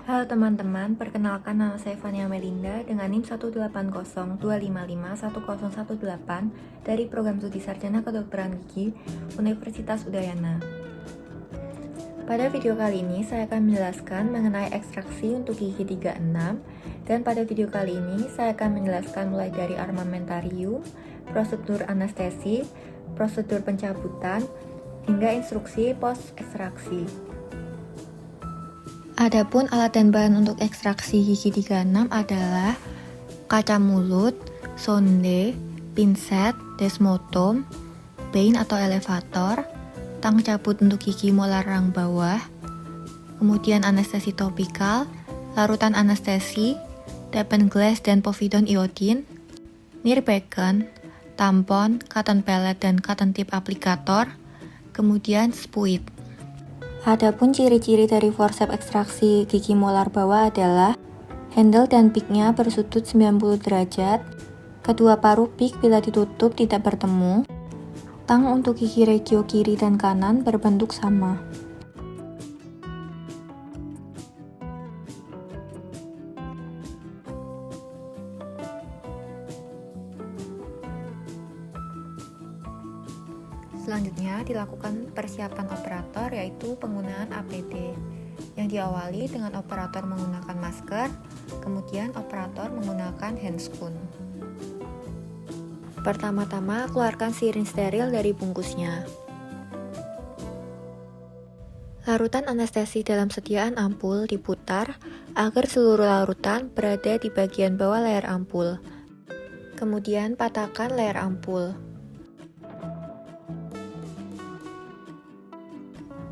Halo teman-teman, perkenalkan nama saya Fania Melinda dengan NIM 18025510118 dari Program Studi Sarjana Kedokteran Gigi Universitas Udayana. Pada video kali ini saya akan menjelaskan mengenai ekstraksi untuk gigi 36, dan pada video kali ini saya akan menjelaskan mulai dari armamentarium, prosedur anestesi, prosedur pencabutan, hingga instruksi post ekstraksi. Adapun alat dan bahan untuk ekstraksi gigi 36 adalah kaca mulut, sonde, pinset, desmotom, vein atau elevator, tang cabut untuk gigi molar rang bawah, kemudian anestesi topikal, larutan anestesi, tapen glass dan povidone iodine, nirbecken, tampon, cotton pellet dan cotton tip aplikator, kemudian spuit. Adapun ciri-ciri dari forceps ekstraksi gigi molar bawah adalah handle dan peak-nya bersudut 90 derajat, kedua paruh peak bila ditutup tidak bertemu, tang untuk gigi regio kiri dan kanan berbentuk sama. Selanjutnya dilakukan persiapan operator, yaitu penggunaan APD yang diawali dengan operator menggunakan masker, kemudian operator menggunakan handscoon. Pertama-tama keluarkan sirinj steril dari bungkusnya. Larutan anestesi dalam sediaan ampul diputar agar seluruh larutan berada di bagian bawah layar ampul. Kemudian patahkan layar ampul.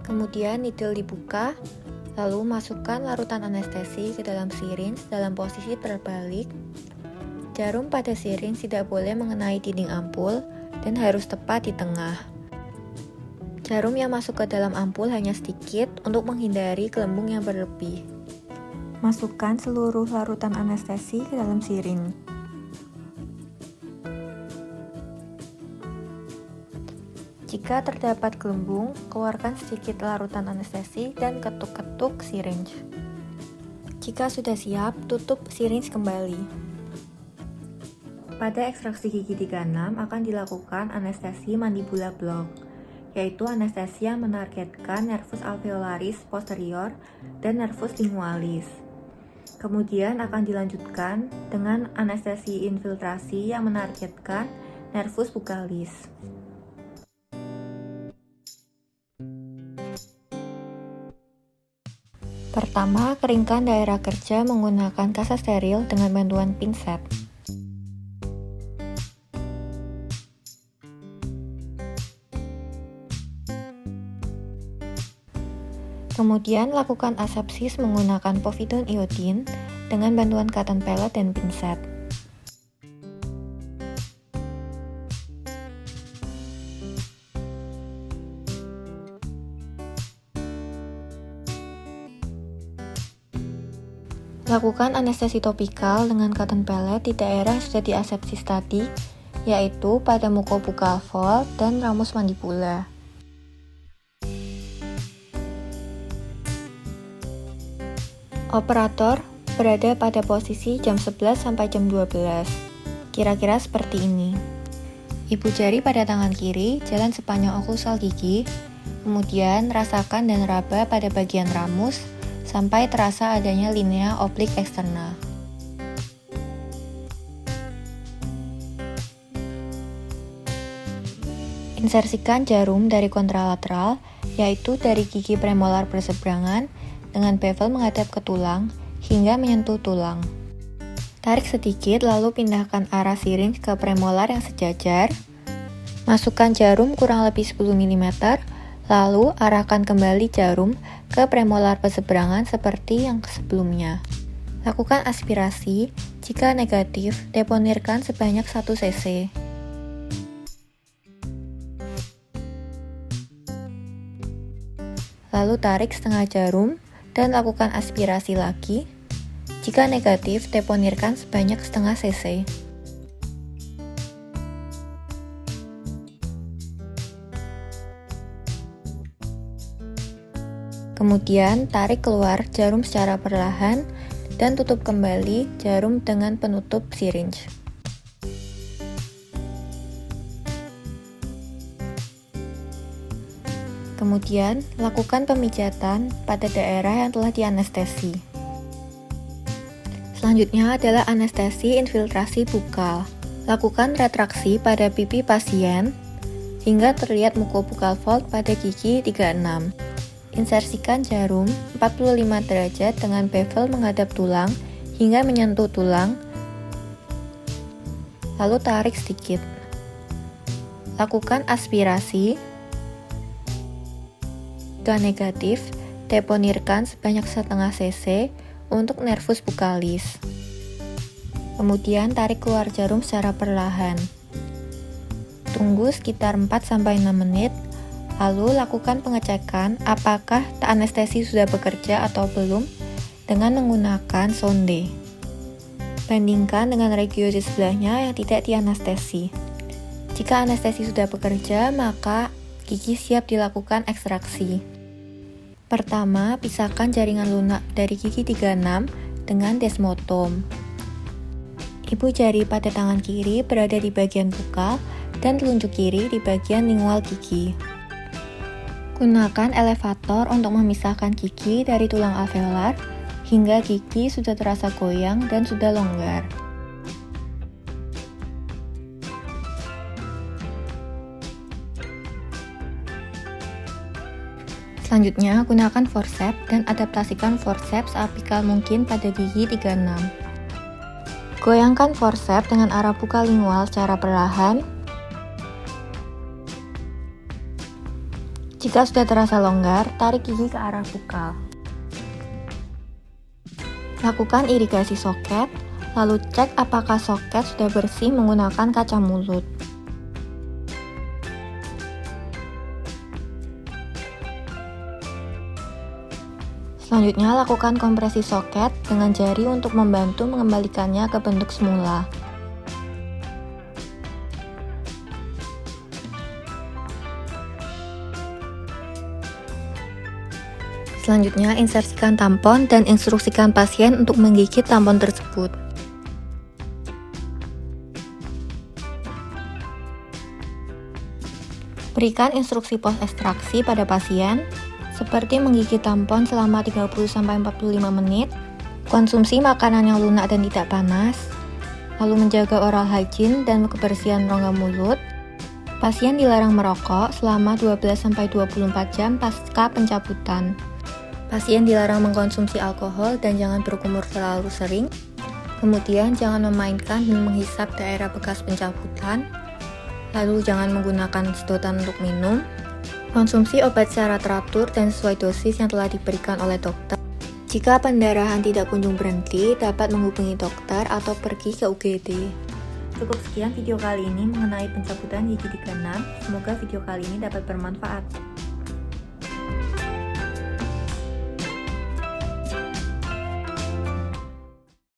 Kemudian needle dibuka, lalu masukkan larutan anestesi ke dalam sirinj dalam posisi terbalik. Jarum pada sirinj tidak boleh mengenai dinding ampul dan harus tepat di tengah. Jarum yang masuk ke dalam ampul hanya sedikit untuk menghindari gelembung yang berlebih. Masukkan seluruh larutan anestesi ke dalam sirinj. Jika terdapat gelembung, keluarkan sedikit larutan anestesi dan ketuk-ketuk sirinj. Jika sudah siap, tutup sirinj kembali. Pada ekstraksi gigi 36 akan dilakukan anestesi mandibula block, yaitu anestesi yang menargetkan nervus alveolaris posterior dan nervus lingualis. Kemudian akan dilanjutkan dengan anestesi infiltrasi yang menargetkan nervus buccalis. Pertama, keringkan daerah kerja menggunakan kasa steril dengan bantuan pinset. Kemudian lakukan asepsis menggunakan povidone iodine dengan bantuan cotton pellet dan pinset. Lakukan anestesi topikal dengan cotton pellet di daerah yang sudah diasepsis tadi, yaitu pada mucobuccal fold dan ramus mandibula. Operator berada pada posisi jam 11 sampai jam 12. Kira-kira seperti ini. Ibu jari pada tangan kiri, jalan sepanjang oklusal gigi, kemudian rasakan dan raba pada bagian ramus, sampai terasa adanya linea oblik eksternal. Insersikan jarum dari kontralateral, yaitu dari gigi premolar berseberangan, dengan bevel menghadap ke tulang, hingga menyentuh tulang. Tarik sedikit lalu pindahkan arah sirinj ke premolar yang sejajar. Masukkan jarum kurang lebih 10 mm, lalu arahkan kembali jarum ke premolar berseberangan seperti yang sebelumnya. Lakukan aspirasi, jika negatif, deponirkan sebanyak 1 cc. Lalu tarik setengah jarum dan lakukan aspirasi lagi. Jika negatif, deponirkan sebanyak setengah cc. Kemudian, tarik keluar jarum secara perlahan dan tutup kembali jarum dengan penutup syringe. Kemudian, lakukan pemijatan pada daerah yang telah dianestesi. Selanjutnya adalah anestesi infiltrasi bukal. Lakukan retraksi pada pipi pasien hingga terlihat mucobukal fold pada gigi 36. Insersikan jarum 45 derajat dengan bevel menghadap tulang hingga menyentuh tulang, lalu tarik sedikit. Lakukan aspirasi. Jika negatif, deponirkan sebanyak setengah cc untuk nervus bukalis. Kemudian tarik keluar jarum secara perlahan. Tunggu sekitar 4-6 menit, lalu lakukan pengecekan apakah anestesi sudah bekerja atau belum dengan menggunakan sonde. Bandingkan dengan regio di sebelahnya yang tidak dianestesi. Jika anestesi sudah bekerja, maka gigi siap dilakukan ekstraksi. Pertama, pisahkan jaringan lunak dari gigi 36 dengan desmotom. Ibu jari pada tangan kiri berada di bagian bukal dan telunjuk kiri di bagian lingual gigi. Gunakan elevator untuk memisahkan gigi dari tulang alveolar hingga gigi sudah terasa goyang dan sudah longgar. Selanjutnya, gunakan forceps dan adaptasikan forceps apikal mungkin pada gigi 36. Goyangkan forceps dengan arah bukal lingual secara perlahan. Jika sudah terasa longgar, tarik gigi ke arah bukal. Lakukan irigasi soket, lalu cek apakah soket sudah bersih menggunakan kaca mulut. Selanjutnya, lakukan kompresi soket dengan jari untuk membantu mengembalikannya ke bentuk semula. Selanjutnya, insersikan tampon dan instruksikan pasien untuk menggigit tampon tersebut. Berikan instruksi pos ekstraksi pada pasien, seperti menggigit tampon selama 30-45 menit, konsumsi makanan yang lunak dan tidak panas, lalu menjaga oral hygiene dan kebersihan rongga mulut. Pasien dilarang merokok selama 12-24 jam pasca pencabutan. Pasien dilarang mengkonsumsi alkohol dan jangan berkumur terlalu sering. Kemudian jangan memainkan dan menghisap daerah bekas pencabutan. Lalu jangan menggunakan sedotan untuk minum. Konsumsi obat secara teratur dan sesuai dosis yang telah diberikan oleh dokter. Jika pendarahan tidak kunjung berhenti, dapat menghubungi dokter atau pergi ke UGD. Cukup sekian video kali ini mengenai pencabutan gigi 36. Semoga video kali ini dapat bermanfaat.